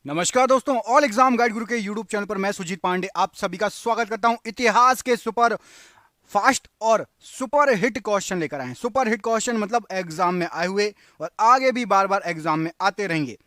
नमस्कार दोस्तों, all exam guide गुरु के यूट्यूब चैनल पर मैं सुजीत पांडे आप सभी का स्वागत करता हूं। इतिहास के सुपर फास्ट और सुपर हिट क्वेश्चन लेकर आए हैं। सुपर हिट क्वेश्चन मतलब एग्जाम में आए हुए और आगे भी बार बार एग्जाम में आते रहेंगे।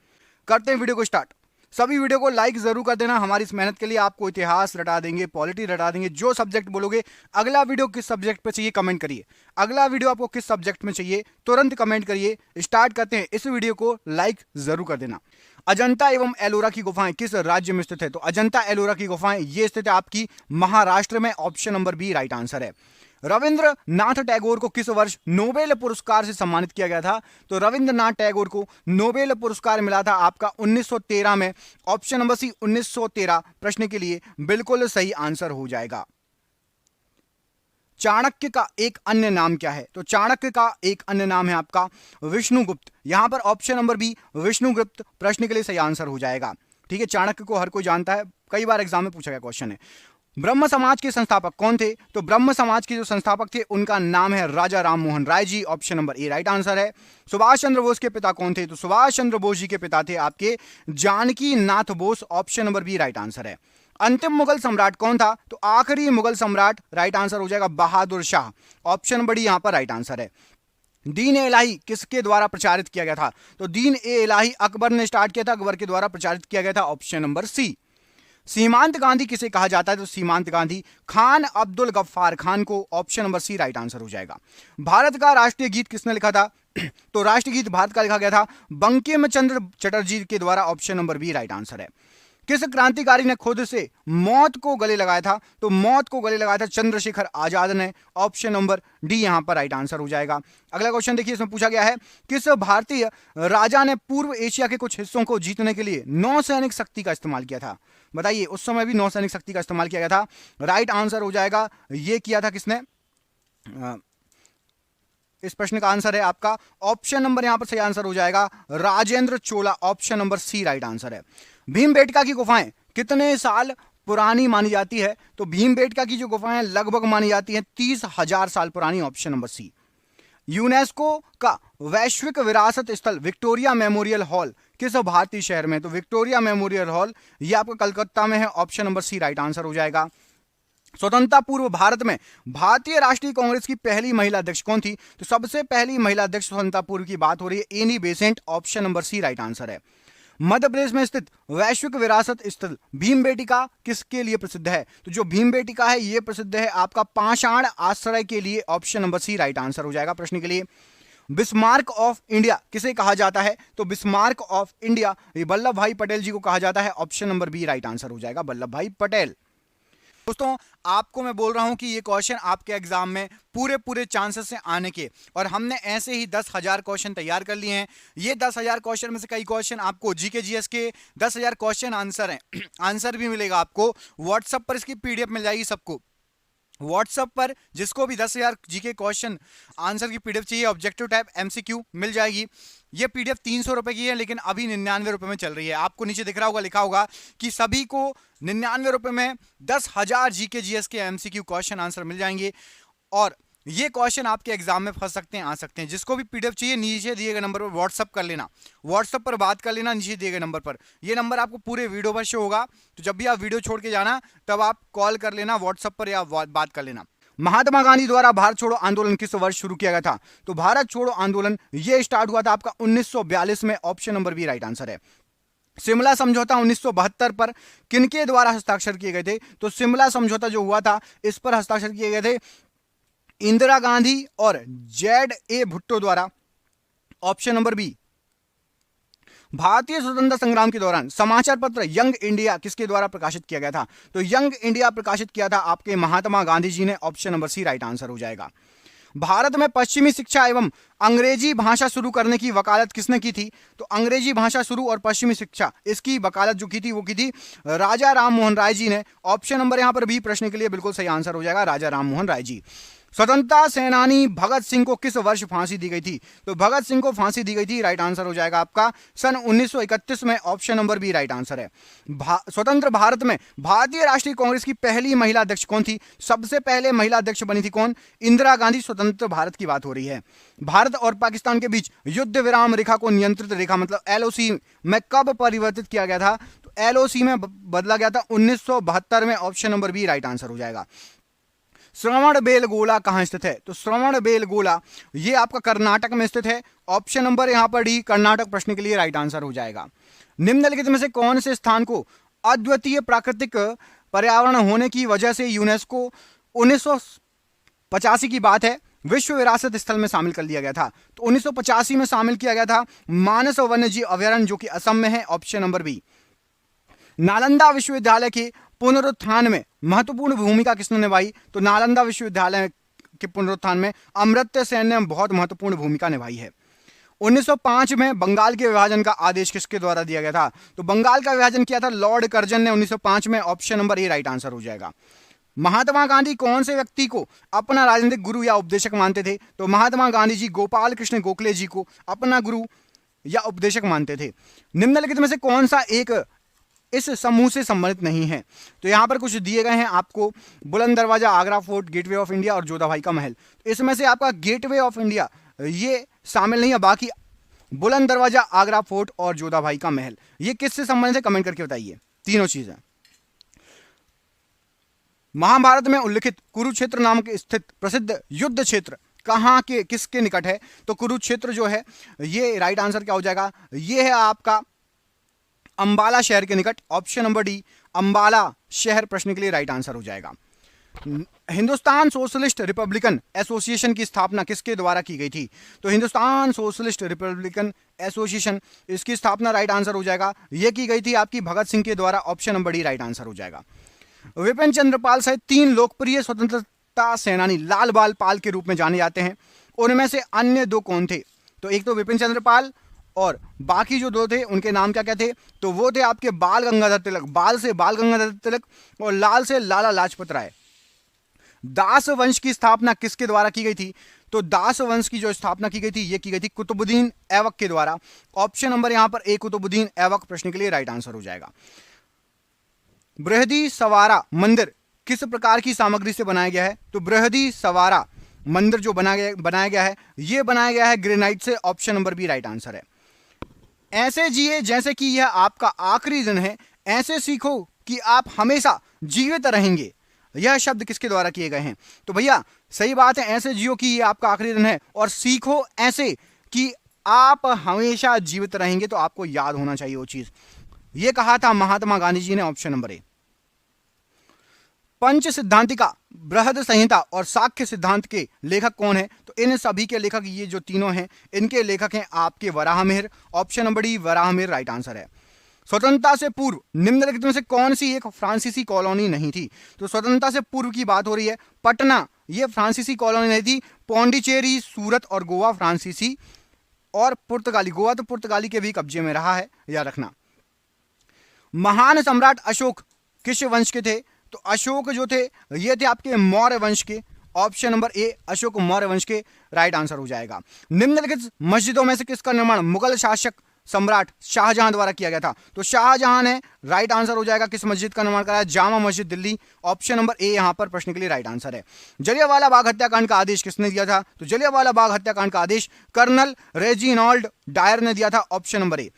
करते हैं वीडियो को स्टार्ट। सभी वीडियो को लाइक जरूर कर देना। हमारी इस मेहनत के लिए आपको इतिहास रटा देंगे, पॉलिटी रटा देंगे। जो सब्जेक्ट बोलोगे, अगला वीडियो किस सब्जेक्ट पे चाहिए कमेंट करिए। अगला वीडियो आपको किस सब्जेक्ट में चाहिए तुरंत कमेंट करिए। स्टार्ट करते हैं। इस वीडियो को लाइक जरूर कर देना। अजंता एवं एलोरा की गुफाएं किस राज्य में स्थित है? तो अजंता एलोरा की गुफाएं ये स्थित है आपकी महाराष्ट्र में। Option number B right answer है। रविंद्रनाथ टैगोर को किस वर्ष नोबेल पुरस्कार से सम्मानित किया गया था? तो रविंद्रनाथ टैगोर को नोबेल पुरस्कार मिला था आपका 1913 में। ऑप्शन नंबर सी 1913 प्रश्न के लिए बिल्कुल सही आंसर हो जाएगा। चाणक्य का एक अन्य नाम क्या है? तो चाणक्य का एक अन्य नाम है आपका विष्णुगुप्त। यहां पर ऑप्शन नंबर बी विष्णुगुप्त प्रश्न के लिए सही आंसर हो जाएगा। ठीक है, चाणक्य को हर कोई जानता है, कई बार एग्जाम में पूछा गया क्वेश्चन है। ब्रह्म समाज के संस्थापक कौन थे? तो ब्रह्म समाज के जो संस्थापक थे उनका नाम है Raja Ram Mohan Roy ji. Option number A right answer है। सुभाष चंद्र बोस के पिता कौन थे? तो सुभाष चंद्र बोस जी के पिता थे आपके Janaki Nath Bose. Option number B right answer है। अंतिम मुगल सम्राट कौन था? तो आखिरी मुगल सम्राट राइट आंसर हो जाएगा बहादुर शाह। ऑप्शन बड़ी यहां पर राइट आंसर है। दीन ए इलाही किसके द्वारा प्रचारित किया गया था? तो दीन ए इलाही अकबर ने स्टार्ट किया था, अकबर के द्वारा प्रचारित किया गया था। Option number C. Seemant Gandhi किसे कहा जाता है? तो सीमांत गांधी खान अब्दुल गफ्फार खान को। Option number C right answer हो जाएगा। भारत का राष्ट्रीय गीत किसने लिखा था? तो राष्ट्रीय गीत भारत का लिखा गया था बंकिम चंद्र चटर्जी के द्वारा। Option number B right answer है। किस क्रांतिकारी ने खुद से मौत को गले लगाया था? तो मौत को गले लगाया था चंद्रशेखर आजाद ने। ऑप्शन नंबर डी यहां पर राइट आंसर हो जाएगा। अगला क्वेश्चन देखिए, इसमें पूछा गया है किस भारतीय राजा ने पूर्व एशिया के कुछ हिस्सों को जीतने के लिए नौसैनिक शक्ति का इस्तेमाल किया था? बताइए, उस समय भी नौसैनिक शक्ति का इस्तेमाल किया गया था। राइट आंसर हो जाएगा, ये किया था किसने? इस प्रश्न का आंसर है आपका ऑप्शन नंबर यहां पर सही आंसर हो जाएगा Rajendra Chola. Option number C right answer है। भीमबेटका की गुफाएं कितने साल पुरानी मानी जाती है? तो भीमबेटका की जो गुफाएं लगभग मानी जाती हैं 30,000 साल पुरानी। ऑप्शन नंबर सी। यूनेस्को का वैश्विक विरासत स्थल विक्टोरिया मेमोरियल हॉल किस भारतीय शहर में? तो विक्टोरिया मेमोरियल हॉल ये आपका कलकत्ता में है। Option number C right answer हो जाएगा। स्वतंत्रता पूर्व भारत में भारतीय राष्ट्रीय कांग्रेस की पहली महिला अध्यक्ष कौन थी? तो सबसे पहली महिला अध्यक्ष स्वतंत्रता पूर्व की बात हो रही है Annie Besant. Option number C right answer है। मध्य प्रदेश में स्थित वैश्विक विरासत स्थल भीमबेटिका किसके लिए प्रसिद्ध है? तो जो भीमबेटिका है ये प्रसिद्ध है आपका पाषाण आश्रय के लिए। Option number C right answer हो जाएगा प्रश्न के लिए। बिस्मार्क ऑफ इंडिया किसे कहा जाता है? तो बिस्मार्क ऑफ इंडिया वल्लभ भाई पटेल जी को कहा जाता है। Option number B right answer हो जाएगा वल्लभ भाई पटेल। दोस्तों, आपको मैं बोल रहा हूं कि ये क्वेश्चन आपके एग्जाम में पूरे चांसेस हैं आने के, और हमने ऐसे ही 10,000 क्वेश्चन तैयार कर लिए हैं। ये 10,000 क्वेश्चन में से कई क्वेश्चन आपको जीके जीएस के 10,000 क्वेश्चन आंसर हैं। आंसर भी मिलेगा आपको व्हाट्सएप पर, इसकी पीडीएफ मिल जाएगी सबको। व्हाट्सएप पर जिसको भी 10,000 जीके क्वेश्चन आंसर की पीडीएफ चाहिए, ऑब्जेक्टिव टाइप एमसीक्यू मिल जाएगी। ये पीडीएफ 300 रुपए की है, लेकिन अभी 99 रुपए में चल रही है। आपको नीचे दिख रहा होगा, लिखा होगा कि सभी को 99 रुपए में 10,000 जीके जीएस के एमसीक्यू क्वेश्चन आंसर मिल जाएंगे। और ये क्वेश्चन आपके एग्जाम में फंस सकते हैं, आ सकते हैं। जिसको भी पीडीएफ चाहिए नीचे दिए गए नंबर पर व्हाट्सअप कर लेना, व्हाट्सअप पर बात कर लेना नीचे दिए गए नंबर पर। ये नंबर आपको पूरे वीडियो पर शो होगा, तो जब भी आप वीडियो छोड़ के जाना तब आप कॉल कर लेना व्हाट्सएप पर या बात कर लेना। महात्मा गांधी द्वारा भारत छोड़ो आंदोलन किस वर्ष शुरू किया गया था? तो भारत छोड़ो आंदोलन ये स्टार्ट हुआ था आपका 1942 में। Option number B right answer है। शिमला समझौता 1972 पर किनके द्वारा हस्ताक्षर किए गए थे? तो शिमला समझौता जो हुआ था इस पर हस्ताक्षर किए गए थे इंदिरा गांधी और जेड ए भुट्टो द्वारा। Option number B. भारतीय स्वतंत्रता संग्राम के दौरान समाचार पत्र यंग इंडिया किसके द्वारा प्रकाशित किया गया था? तो यंग इंडिया प्रकाशित किया था आपके महात्मा गांधी जी ने। Option number C right answer हो जाएगा। भारत में पश्चिमी शिक्षा एवं अंग्रेजी भाषा शुरू करने की वकालत किसने की थी? तो अंग्रेजी भाषा शुरू और पश्चिमी शिक्षा इसकी वकालत जो की थी वो की थी राजा राम मोहन राय जी ने। ऑप्शन नंबर यहां पर बी प्रश्न के लिए बिल्कुल सही आंसर हो जाएगा राजा राम मोहन राय जी। स्वतंत्रता सेनानी भगत सिंह को किस वर्ष फांसी दी गई थी? तो भगत सिंह को फांसी दी गई थी, राइट आंसर हो जाएगा आपका सन 1931 में, option number B right answer है। स्वतंत्र भारत में भारतीय राष्ट्रीय कांग्रेस की पहली महिला अध्यक्ष कौन थी? सबसे पहले महिला अध्यक्ष बनी थी कौन? इंदिरा गांधी। स्वतंत्र भारत की बात हो रही है। भारत और पाकिस्तान के बीच युद्ध विराम रेखा को नियंत्रित रेखा मतलब एलओसी में कब परिवर्तित किया गया था? तो एलओसी में बदला गया था 1972 में, option number B right answer हो जाएगा। श्रवण बेलगोला कहां स्थित है? तो श्रवण बेलगोला ये आपका कर्नाटक में स्थित है, ऑप्शन नंबर यहां पर डी कर्नाटक प्रश्न के लिए राइट आंसर हो जाएगा। निम्नलिखित में से कौन से स्थान को अद्वितीय प्राकृतिक पर्यावरण होने की वजह से यूनेस्को 1985 की बात है विश्व विरासत स्थल में शामिल कर लिया गया था? तो 1985 में शामिल किया गया था मानस वन्यजीव अभयारण्य जो कि असम में है, ऑप्शन नंबर बी। नालंदा विश्वविद्यालय के पुनरुत्थान में महत्वपूर्ण भूमिका किसने निभाई? तो नालंदा विश्वविद्यालय के पुनरुत्थान में अमर्त्य सेन ने बहुत महत्वपूर्ण भूमिका निभाई है। 1905 में बंगाल के विभाजन का आदेश किसके द्वारा दिया गया था? तो बंगाल का विभाजन किया था लॉर्ड कर्जन ने 1905 में, option number A right answer हो जाएगा। महात्मा गांधी कौन से व्यक्ति को अपना राजनीतिक गुरु या उपदेशक मानते थे? तो महात्मा गांधी जी गोपाल कृष्ण गोखले जी को अपना गुरु या उपदेशक मानते थे। निम्नलिखित में से कौन सा एक इस समूह से संबंधित नहीं है? तो यहां पर कुछ दिए गए हैं आपको, बुलंद दरवाजा, Agra fort, gateway of India और जोधाबाई का महल। इसमें से आपका गेटवे ऑफ इंडिया ये शामिल नहीं है, बाकी बुलंद दरवाजा, आगरा फोर्ट और जोधाबाई का महल ये किससे संबंधित है? कमेंट करके बताइए। तीनों चीजें। महाभारत में उल्लिखित कुरुक्षेत्र नाम के स्थित प्रसिद्ध युद्ध क्षेत्र कहां के किसके निकट है? तो कुरुक्षेत्र जो है ये राइट आंसर क्या हो जाएगा? ये है आपका अंबाला शहर के निकट, ऑप्शन नंबर डी अंबाला शहर प्रश्न के लिए राइट आंसर हो जाएगा। हिंदुस्तान सोशलिस्ट रिपब्लिकन एसोसिएशन की स्थापना किसके द्वारा की गई थी? तो हिंदुस्तान सोशलिस्ट रिपब्लिकन एसोसिएशन इसकी स्थापना राइट आंसर हो जाएगा, यह की गई थी आपकी भगत सिंह के द्वारा, option number D right answer हो जाएगा। विपिन चंद्र पाल सहित 3 लोकप्रिय स्वतंत्रता सेनानी लाल बाल पाल के रूप में जाने जाते हैं, उनमें से अन्य 2 कौन थे? तो एक तो विपिन चंद्र पाल और बाकी जो 2 थे उनके नाम क्या क्या थे? तो वो थे आपके बाल गंगाधर तिलक, बाल से बाल गंगाधर तिलक और लाल से लाला लाजपत राय। दास वंश की स्थापना किसके द्वारा की गई थी? तो दास वंश की जो स्थापना की गई थी ये की गई थी कुतुबुद्दीन ऐबक के द्वारा, ऑप्शन नंबर यहां पर ए कुतुबुद्दीन ऐबक प्रश्न के लिए राइट आंसर हो जाएगा। बृहदी सवारा मंदिर किस प्रकार की सामग्री से बनाया गया है? तो बृहदी सवारा मंदिर जो बनाया गया है ये बनाया गया है ग्रेनाइट से, option number B right answer है। ऐसे जिए जैसे कि यह आपका आखिरी दिन है, ऐसे सीखो कि आप हमेशा जीवित रहेंगे, यह शब्द किसके द्वारा किए गए हैं? तो भैया सही बात है, ऐसे जियो कि यह आपका आखिरी दिन है और सीखो ऐसे कि आप हमेशा जीवित रहेंगे, तो आपको याद होना चाहिए वो चीज। यह कहा था महात्मा गांधी जी ने, ऑप्शन नंबर ए। पंच सिद्धांतिका, बृहद संहिता और साक्ष्य सिद्धांत के लेखक कौन है? तो इन सभी के लेखक ये जो तीनों हैं इनके लेखक हैं आपके Varahamihira, option number D Varahamihira right answer है। स्वतंत्रता से पूर्व निम्नलिखित में से कौन सी एक फ्रांसीसी कॉलोनी नहीं थी? तो स्वतंत्रता से पूर्व की बात हो रही है, पटना ये फ्रांसीसी कॉलोनी नहीं थी, पौंडीचेरी, सूरत और गोवा फ्रांसीसी, और पुर्तगाली, गोवा तो पुर्तगाली के भी कब्जे में रहा है, याद रखना। महान सम्राट अशोक किस वंश के थे? तो अशोक जो थे ये थे आपके मौर्य वंश के, ऑप्शन नंबर ए अशोक मौर्य वंश के राइट आंसर हो जाएगा। निम्नलिखित मस्जिदों में से किसका निर्माण मुगल शासक सम्राट शाहजहां द्वारा किया गया था? तो शाहजहां ने राइट आंसर हो जाएगा। किस मस्जिद का निर्माण कराया? जामा मस्जिद दिल्ली, ऑप्शन नंबर ए यहां पर प्रश्न के लिए राइट आंसर है। जलियांवाला बाग हत्याकांड का आदेश किसने दिया था? तो जलियांवाला बाग हत्याकांड का आदेश कर्नल रेजिनॉल्ड डायर ने दिया था, ऑप्शन नंबर ए।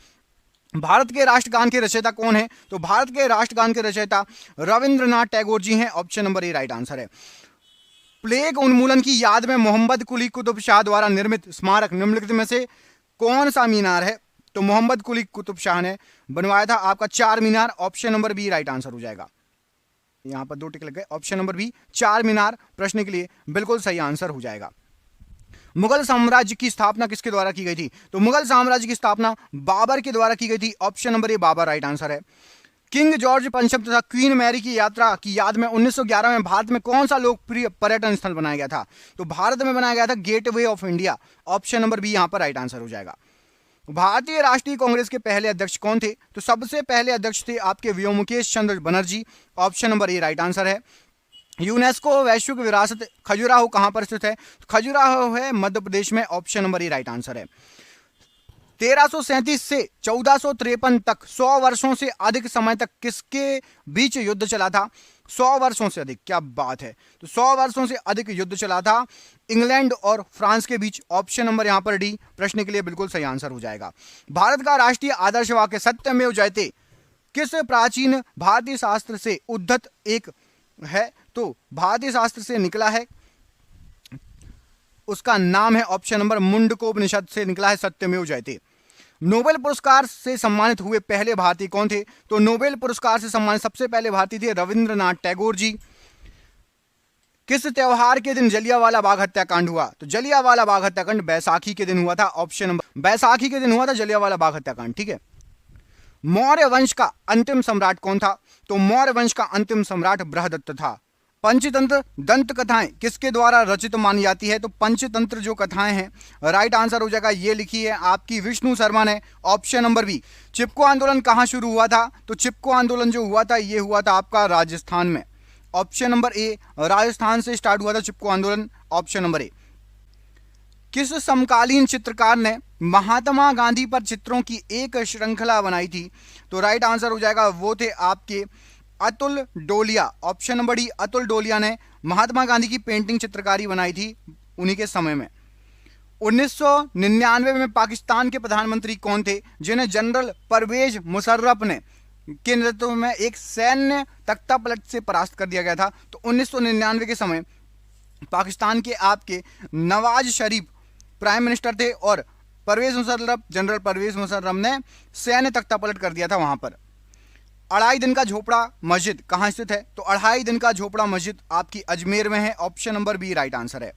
भारत के राष्ट्रगान के रचयिता कौन है? तो भारत के राष्ट्रगान के रचयिता रविंद्रनाथ टैगोर जी हैं, option number A right answer है। प्लेग उन्मूलन की याद में मोहम्मद कुली कुतुब शाह द्वारा निर्मित स्मारक निम्नलिखित में से कौन सा मीनार है? तो मोहम्मद कुली कुतुब शाह ने बनवाया था आपका 4 मीनार, option number B right answer हो जाएगा। यहां पर 2 टिक लग गए, ऑप्शन नंबर बी 4 मीनार प्रश्न के लिए बिल्कुल सही आंसर हो जाएगा। मुगल साम्राज्य की स्थापना किसके द्वारा की गई थी? तो मुगल साम्राज्य की स्थापना बाबर के द्वारा की गई थी, option number A Babur right answer है। किंग जॉर्ज पंचम तथा क्वीन मैरी की यात्रा की याद में 1911 में भारत में कौन सा लोकप्रिय पर्यटन स्थल बनाया गया था? तो भारत में बनाया गया था gateway of India, option number B यहां पर राइट आंसर हो जाएगा। भारतीय राष्ट्रीय कांग्रेस के पहले अध्यक्ष कौन थे? तो सबसे पहले अध्यक्ष थे आपके Vyomkesh Chandra Banerjee, option number A right answer है। यूनेस्को वैश्विक विरासत खजुराहो कहां पर स्थित है? खजुराहो है मध्य प्रदेश में, option number A right answer है। 1337 से 1453 तक 100 वर्षों से अधिक समय तक किसके बीच युद्ध चला था? 100 वर्षों से अधिक, क्या बात है। तो 100 वर्षों से अधिक युद्ध चला था इंग्लैंड और फ्रांस के बीच, ऑप्शन नंबर यहां पर डी प्रश्न के लिए बिल्कुल सही आंसर हो जाएगा। भारत का राष्ट्रीय आदर्श वाक्य सत्यमेव जयते किस प्राचीन भारतीय शास्त्र से उद्धत एक है? तो भारतीय शास्त्र से निकला है, उसका नाम है ऑप्शन नंबर मुंडकोपनिषद से निकला है सत्यमेव जयते। नोबेल पुरस्कार से सम्मानित हुए पहले भारतीय कौन थे? तो नोबेल पुरस्कार से सम्मानित सबसे पहले भारतीय थे रविंद्रनाथ टैगोर जी। किस त्योहार के दिन जलियांवाला बाग हत्याकांड हुआ? तो जलियांवाला बाग हत्याकांड बैसाखी के दिन हुआ था, ऑप्शन नंबर बैसाखी के दिन हुआ था जलियांवाला बाग हत्याकांड, ठीक है। मौर्य वंश का अंतिम सम्राट कौन था? तो मौर्य वंश का अंतिम सम्राट बृहदत्त था। पंचतंत्र दंत कथाएं किसके द्वारा रचित मानी जाती है? तो पंचतंत्र जो कथाएं हैं, राइट आंसर हो जाएगा, ये लिखी है आपकी विष्णु शर्मा ने, ऑप्शन नंबर बी। चिपको आंदोलन कहां शुरू हुआ था? तो चिपको आंदोलन जो हुआ था ये हुआ था आपका राजस्थान में, ऑप्शन नंबर ए, राजस्थान से स्टार्ट हुआ था चिपको आंदोलन, ऑप्शन नंबर ए। किस समकालीन चित्रकार ने महात्मा गांधी पर चित्रों की एक श्रृंखला बनाई थी? तो राइट आंसर हो जाएगा, वो थे आपके अतुल डोलिया, ऑप्शन नंबर डी, अतुल डोलिया ने महात्मा गांधी की पेंटिंग चित्रकारी बनाई थी उन्हीं के समय में। 1999 में पाकिस्तान के प्रधानमंत्री कौन थे जिन्हें जनरल परवेज मुशर्रफ ने के नेतृत्व में एक सैन्य तख्तापलट से परास्त कर दिया गया था? तो 1999 के समय पाकिस्तान के आपके नवाज शरीफ प्राइम मिनिस्टर थे और परवेज मुशर्रफ, जनरल परवेज मुशर्रफ ने सैन्य तख्तापलट कर दिया था वहां पर। अढ़ाई दिन का झोपड़ा मस्जिद कहां स्थित है? तो अढ़ाई दिन का झोपड़ा मस्जिद आपकी अजमेर में है, option number B right answer है।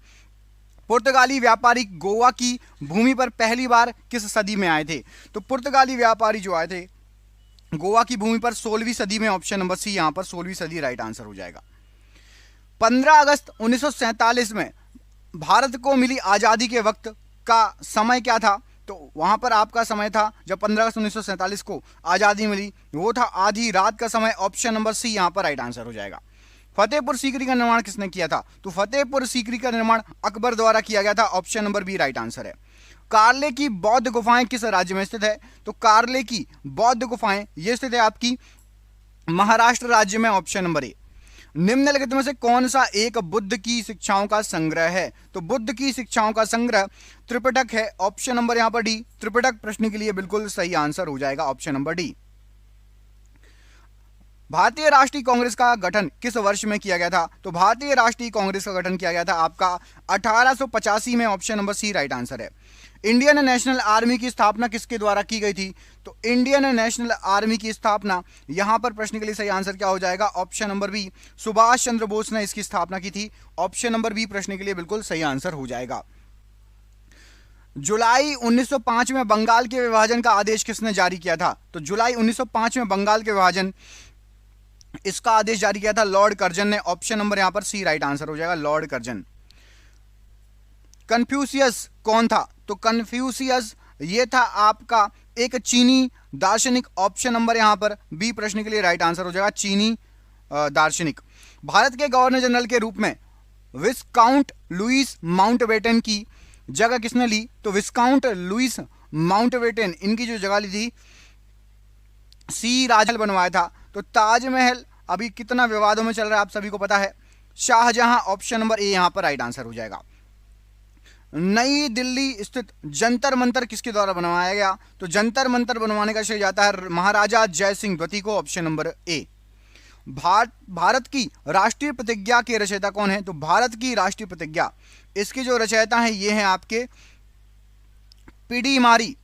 पुर्तगाली व्यापारी गोवा की भूमि पर पहली बार किस सदी में आए थे? तो पुर्तगाली व्यापारी जो आए थे गोवा की भूमि पर 16वीं सदी में, ऑप्शन नंबर सी यहां पर 16वीं सदी राइट आंसर हो जाएगा। 15 अगस्त 1947 में भारत को मिली आजादी के वक्त का समय क्या था? तो वहां पर आपका समय था जब 15 अगस्त 1947 को आजादी मिली, वो था आधी रात का समय, ऑप्शन नंबर सी यहां पर राइट आंसर हो जाएगा। फतेहपुर सीकरी का निर्माण किसने किया था? तो फतेहपुर सीकरी का निर्माण अकबर द्वारा किया गया था, option number B right answer है। कार्ले की बौद्ध गुफाएं किस राज्य में स्थित है? तो कार्ले की बौद्ध गुफाएं ये स्थित है आपकी महाराष्ट्र राज्य में, ऑप्शन नंबर ए। निम्नलिखित में से कौन सा एक बुद्ध की शिक्षाओं का संग्रह है? तो बुद्ध की शिक्षाओं का संग्रह त्रिपिटक है, ऑप्शन नंबर यहां पर डी। त्रिपिटक प्रश्न के लिए बिल्कुल सही आंसर हो जाएगा, ऑप्शन नंबर डी। भारतीय राष्ट्रीय कांग्रेस का गठन किस वर्ष में किया गया था? तो भारतीय राष्ट्रीय कांग्रेस का गठन किया गया था आपका 1885 में, option number C right answer है। इंडियन नेशनल आर्मी की स्थापना किसके द्वारा की गई थी? तो इंडियन नेशनल आर्मी की स्थापना यहां पर प्रश्न के लिए सही आंसर क्या हो जाएगा, option number B, Subhash Chandra Bose ने इसकी स्थापना की थी, ऑप्शन नंबर बी प्रश्न के लिए बिल्कुल सही आंसर हो जाएगा। जुलाई 1905 में बंगाल के विभाजन का आदेश किसने जारी किया था? तो जुलाई 1905 में बंगाल के विभाजन इसका आदेश जारी किया था लॉर्ड कर्जन ने, ऑप्शन नंबर यहां पर सी राइट आंसर हो जाएगा, लॉर्ड कर्जन। कन्फ्यूशियस कौन था? तो कन्फ्यूशियस ये था आपका एक चीनी दार्शनिक, ऑप्शन नंबर यहां पर बी प्रश्न के लिए राइट आंसर हो जाएगा, चीनी दार्शनिक। भारत के गवर्नर जनरल के रूप में विस्काउंट लुइस माउंटबेटन की जगह किसने ली? तो विस्काउंट लुइस माउंटबेटन इनकी जो जगह ली थी सी राजमहल बनवाया था। तो ताजमहल अभी कितना विवादों में चल रहा है आप सभी को पता है, शाहजहां, ऑप्शन नंबर ए यहां पर राइट आंसर हो जाएगा। नई दिल्ली स्थित जंतर मंतर किसके द्वारा बनवाया गया? तो जंतर मंतर बनवाने का श्रेय जाता है महाराजा जय सिंह द्वितीय को, ऑप्शन नंबर ए। भारत की राष्ट्रीय प्रतिज्ञा के रचयिता कौन है? तो भारत की राष्ट्रीय प्रतिज्ञा इसके जो रचयिता हैं ये हैं आपके Pydimarri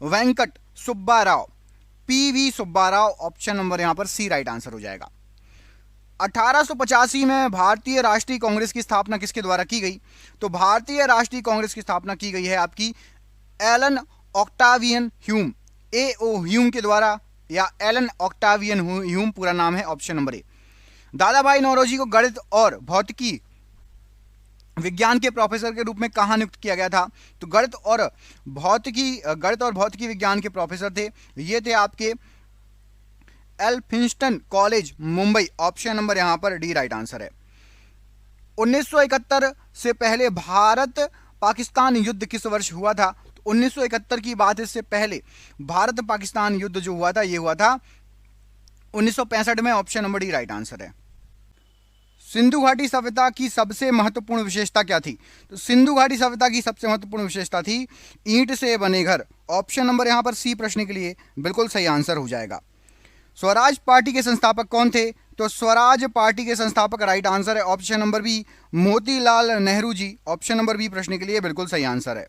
Venkata Subba Rao, PV Subba Rao, option number यहां पर सी राइट आंसर हो जाएगा। 1885 में भारतीय राष्ट्रीय कांग्रेस की स्थापना किसके द्वारा की गई? तो भारतीय राष्ट्रीय कांग्रेस की स्थापना की गई है आपकी Elon Octavian Hume, A.O.. Hume के द्वारा, या एलन ऑक्टावियन ह्यूम पूरा नाम है, ऑप्शन नंबर ए। दादा भाई नौरोजी को गणित और भौतिकी विज्ञान के प्रोफेसर के रूप में कहां नियुक्त किया गया था? तो गणित और भौतिकी विज्ञान के प्रोफेसर थे ये थे आपके Elphinstone college Mumbai, option number यहां पर डी राइट आंसर है। 1971 से पहले भारत पाकिस्तान युद्ध किस वर्ष हुआ था? तो 1971 की बात है, इससे पहले भारत पाकिस्तान युद्ध जो हुआ था ये हुआ था 1965 में। Option number D right answer है। सिंधु घाटी सभ्यता की सबसे महत्वपूर्ण विशेषता क्या थी? तो सिंधु घाटी सभ्यता की सबसे महत्वपूर्ण विशेषता थी ईंट से बने घर। ऑप्शन नंबर यहां पर सी प्रश्न के लिए बिल्कुल सही आंसर हो जाएगा। स्वराज पार्टी के संस्थापक कौन थे? तो स्वराज पार्टी के संस्थापक राइट आंसर है option number B Motilal Nehru ji. Option number B प्रश्न के लिए बिल्कुल सही आंसर है।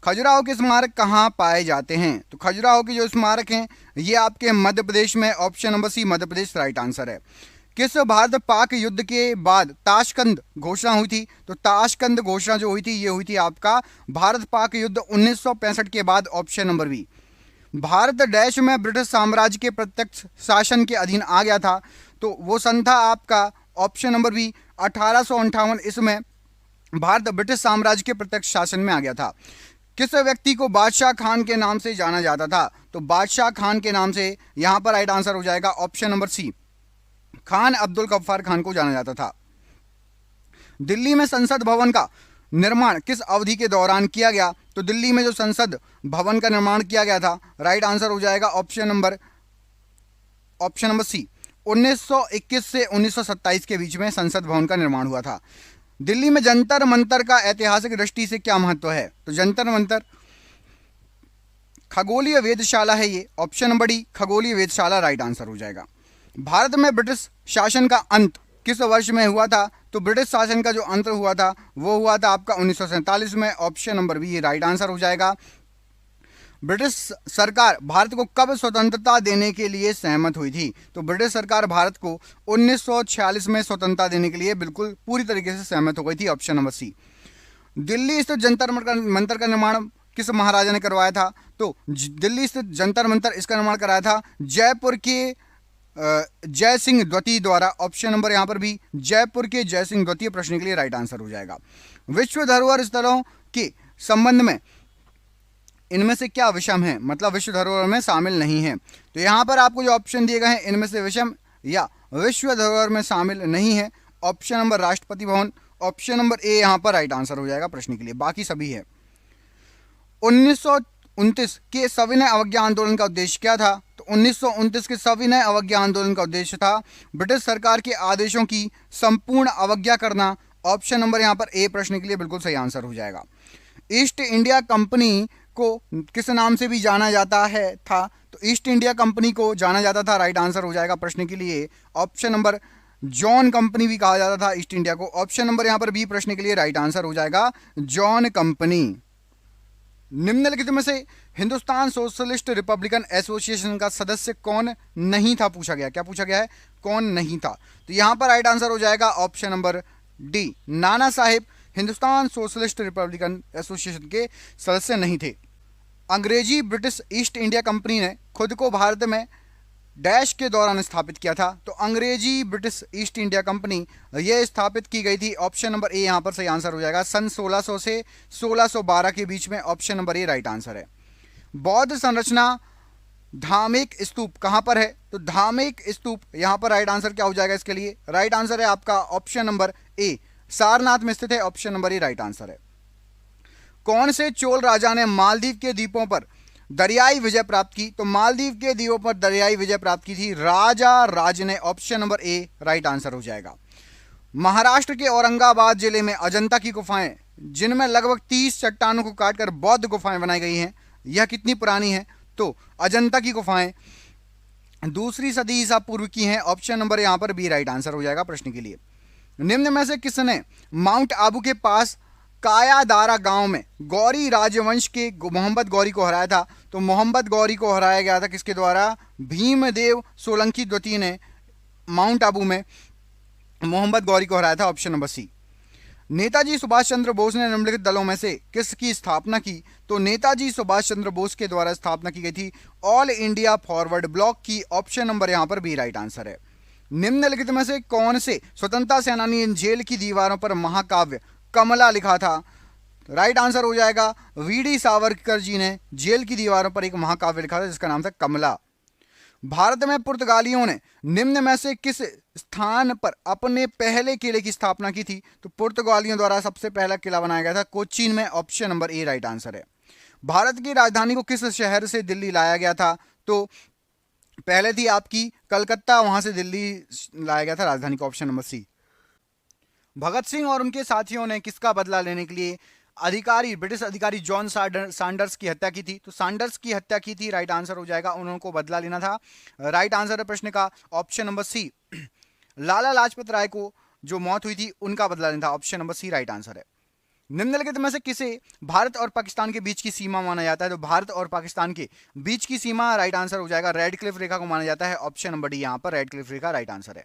खजुराहो के स्मारक कहाँ पाए जाते हैं? तो खजुराहो के जो स्मारक हैं ये आपके मध्य प्रदेश में। ऑप्शन नंबर सी मध्य प्रदेश राइट आंसर है। किस भारत पाक युद्ध के बाद ताशकंद घोषणा हुई थी? तो ताशकंद घोषणा जो हुई थी ये हुई थी आपका भारत पाक युद्ध 1965 के बाद। Option number B. Bharat dash में ब्रिटिश साम्राज्य के प्रत्यक्ष शासन के अधीन आ गया था? तो वो सन था आपका ऑप्शन नंबर बी 1858 इसमें भारत ब्रिटिश साम्राज्य के प्रत्यक्ष शासन में आ गया था। किस व्यक्ति को बादशाह खान के नाम से जाना जाता था? तो बादशाह खान के नाम से यहां पर राइट आंसर हो जाएगा option number C Khan Abdul Ghaffar Khan को जाना जाता था। दिल्ली में संसद भवन का निर्माण किस अवधि के दौरान किया गया? तो दिल्ली में जो संसद भवन का निर्माण किया गया था राइट आंसर हो जाएगा ऑप्शन नंबर सी 1921 से 1927 के बीच में संसद भवन का निर्माण हुआ था। दिल्ली में जंतर मंतर का ऐतिहासिक दृष्टि से क्या महत्व है? तो जंतर मंतर खगोलीय वेधशाला है ये। ऑप्शन नंबर डी खगोलीय वेधशाला राइट आंसर हो जाएगा। भारत में ब्रिटिश शासन का अंत किस वर्ष में हुआ था? तो ब्रिटिश शासन का जो अंत हुआ था वो हुआ था आपका 1947 में। Option number B right answer हो जाएगा। ब्रिटिश सरकार भारत को कब स्वतंत्रता देने के लिए सहमत हुई थी? तो ब्रिटिश सरकार भारत को 1946 में स्वतंत्रता देने के लिए बिल्कुल पूरी तरीके से सहमत हो गई थी। ऑप्शन नंबर सी। दिल्ली स्थित जंतर मंतर का निर्माण किस महाराजा ने करवाया था? तो दिल्ली स्थित जंतर मंतर इसका निर्माण कराया था जयपुर के जय सिंह द्वितीय द्वारा। ऑप्शन नंबर यहां पर भी जयपुर के जय सिंह द्वितीय प्रश्न के लिए राइट आंसर हो जाएगा। विश्व धरोहर स्थलों के संबंध में इनमें से क्या विषम है? मतलब विश्व धरोहर में शामिल नहीं है। तो यहां पर आपको जो ऑप्शन दिए गए हैं इनमें से विषम या विश्व धरोहर में शामिल नहीं है। Option number Rashtrapati Bhavan. Option number ए यहां पर राइट आंसर हो जाएगा प्रश्न के लिए, बाकी सभी है। 1929 के सविनय अवज्ञा आंदोलन का उद्देश्य क्या था? तो 1929 के सविनय अवज्ञा आंदोलन का उद्देश्य था ब्रिटिश सरकार के आदेशों की संपूर्ण अवज्ञा करना। ऑप्शन नंबर यहां पर ए प्रश्न के लिए बिल्कुल सही आंसर हो जाएगा। ईस्ट इंडिया कंपनी को किस नाम से भी जाना जाता है था? तो ईस्ट इंडिया कंपनी को जाना जाता था राइट आंसर हो जाएगा प्रश्न के लिए। ऑप्शन नंबर जॉन कंपनी भी कहा जाता था ईस्ट इंडिया को। ऑप्शन नंबर यहां पर बी प्रश्न के लिए राइट आंसर हो जाएगा जॉन कंपनी। निम्नलिखित में से हिंदुस्तान सोशलिस्ट रिपब्लिकन एसोसिएशन का सदस्य कौन नहीं था पूछा गया। क्या पूछा गया है? कौन नहीं था? तो यहां पर राइट आंसर हो जाएगा option number D Nana Saheb Hindustan socialist Republican association के सदस्य नहीं थे। अंग्रेजी ब्रिटिश ईस्ट इंडिया कंपनी ने खुद को भारत में डैश के दौरान स्थापित किया था? तो अंग्रेजी ब्रिटिश ईस्ट इंडिया कंपनी ये स्थापित की गई थी। ऑप्शन नंबर ए यहां पर सही आंसर हो जाएगा सन 1600 से 1612 के बीच में। Option number A right answer है। बौद्ध संरचना धामेक स्तूप कहां पर है? तो धामेक स्तूप यहां पर राइट आंसर क्या हो जाएगा इसके लिए? राइट आंसर है आपका ऑप्शन नंबर ए सारनाथ में स्थित है। Option number A right answer है। कौन से चोल राजा ने मालदीव के द्वीपों पर दरियाई विजय प्राप्त की? तो मालदीव के द्वीपों पर दरियाई विजय प्राप्त की थी राजा राज ने। Option number A right answer हो जाएगा। महाराष्ट्र के औरंगाबाद जिले में अजंता की गुफाएं जिनमें लगभग 30 चट्टानों को काटकर बौद्ध गुफाएं बनाई गई हैं, यह कितनी पुरानी है? तो अजंता की गुफाएं 2री सदी ईसा पूर्व की हैं। ऑप्शन नंबर यहां पर बी राइट आंसर हो जाएगा प्रश्न के लिए। निम्न में से किसने माउंट आबू के पास कायादारा गांव में गौरी राजवंश के मोहम्मद गौरी को हराया था? तो मोहम्मद गौरी को हराया गया था किसके द्वारा? भीमदेव सोलंकी द्वितीय ने माउंट आबू में मोहम्मद गौरी को हराया था। Option number C. Netaji Subhash Chandra Bose ने निम्नलिखित दलों में से किसकी स्थापना की? तो नेताजी सुभाष चंद्र बोस के द्वारा स्थापना की गई थी ऑल इंडिया फॉरवर्ड ब्लॉक की। ऑप्शन नंबर यहां पर बी राइट आंसर है। निम्नलिखित में से कौन से स्वतंत्रता सेनानी जेल की दीवारों पर महाकाव्य कमला लिखा था? राइट आंसर हो जाएगा वीडी सावरकर जी ने जेल की दीवारों पर एक महाकाव्य लिखा था जिसका नाम था कमला। भारत में पुर्तगालियों ने निम्न में से किस स्थान पर अपने पहले किले की स्थापना की थी? तो पुर्तगालियों द्वारा सबसे पहला किला बनाया गया था कोचीन में, option number A right answer है। भारत की राजधानी को किस शहर से दिल्ली लाया गया था? तो पहले थी आपकी कलकत्ता, वहां से दिल्ली लाया गया था राजधानी को, ऑप्शन नंबर सी। भगत सिंह और उनके साथियों ने किसका बदला लेने के लिए ब्रिटिश अधिकारी जॉन सैंडर्स की हत्या की थी? तो सैंडर्स की हत्या की थी, राइट आंसर हो जाएगा, उनको बदला लेना था। राइट आंसर है प्रश्न का option number C. Lala Lajpat Rai को जो मौत हुई थी उनका बदला लेना था, option number C right answer है। निम्नलिखित में से किसे भारत और पाकिस्तान के बीच की सीमा माना जाता है? तो भारत और पाकिस्तान के बीच की सीमा, राइट आंसर हो जाएगा, रेड क्लिफ रेखा को माना जाता है, ऑप्शन नंबर डी यहां पर रेड क्लिफ रेखा राइट आंसर है।